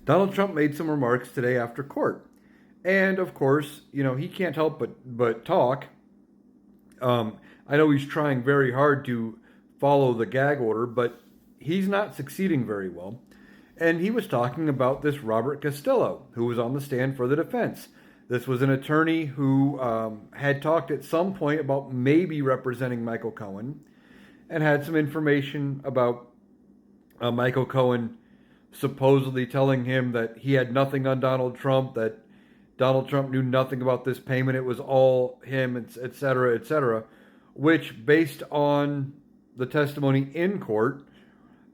Donald Trump made some remarks today after court. And of course, he can't help but talk. I know he's trying very hard to follow the gag order, but he's not succeeding very well. And he was talking about this Robert Castillo, who was on the stand for the defense. This was an attorney who had talked at some point about maybe representing Michael Cohen and had some information about Michael Cohen supposedly telling him that he had nothing on Donald Trump, that Donald Trump knew nothing about this payment, it was all him, et cetera, et cetera, which, based on the testimony in court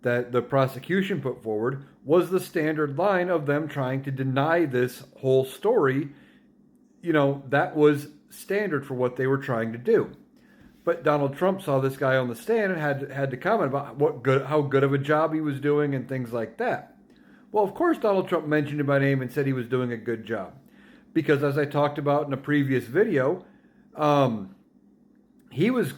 that the prosecution put forward, was the standard line of them trying to deny this whole story. That was standard for what they were trying to do. But Donald Trump saw this guy on the stand and had to comment about how good of a job he was doing and things like that. Well, of course, Donald Trump mentioned him by name and said he was doing a good job. Because as I talked about in a previous video, he was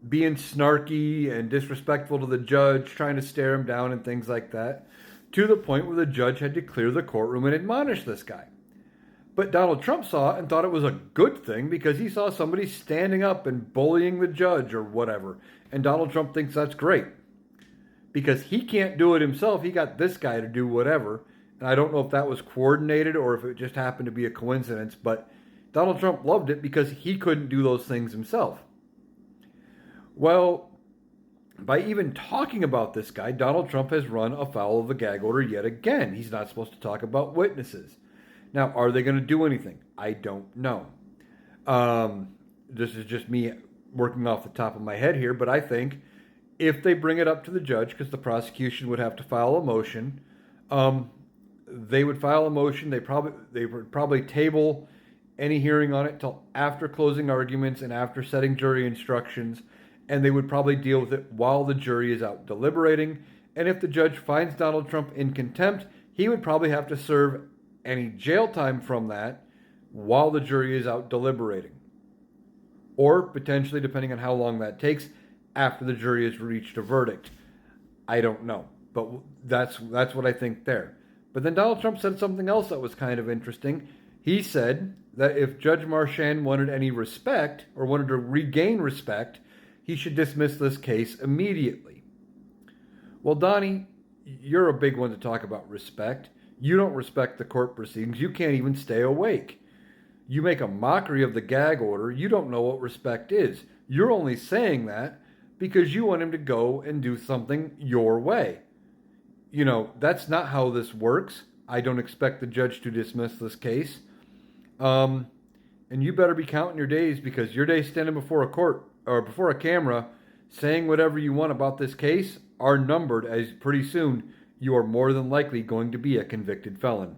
being snarky and disrespectful to the judge, trying to stare him down and things like that, to the point where the judge had to clear the courtroom and admonish this guy. But Donald Trump saw it and thought it was a good thing because he saw somebody standing up and bullying the judge or whatever. And Donald Trump thinks that's great. Because he can't do it himself, he got this guy to do whatever. And I don't know if that was coordinated or if it just happened to be a coincidence, but Donald Trump loved it because he couldn't do those things himself. Well, by even talking about this guy, Donald Trump has run afoul of the gag order yet again. He's not supposed to talk about witnesses. Now, are they going to do anything? I don't know. This is just me working off the top of my head here, but I think if they bring it up to the judge, because the prosecution would have to file a motion, they would file a motion. They would probably table any hearing on it till after closing arguments and after setting jury instructions, and they would probably deal with it while the jury is out deliberating. And if the judge finds Donald Trump in contempt, he would probably have to serve any jail time from that while the jury is out deliberating. Or potentially, depending on how long that takes, after the jury has reached a verdict. I don't know, but that's what I think there. But then Donald Trump said something else that was kind of interesting. He said that if Judge Marchand wanted any respect or wanted to regain respect, he should dismiss this case immediately. Well, Donnie, you're a big one to talk about respect. You don't respect the court proceedings. You can't even stay awake. You make a mockery of the gag order. You don't know what respect is. You're only saying that because you want him to go and do something your way. That's not how this works. I don't expect the judge to dismiss this case. And you better be counting your days, because your days standing before a court or before a camera saying whatever you want about this case are numbered, as pretty soon you are more than likely going to be a convicted felon.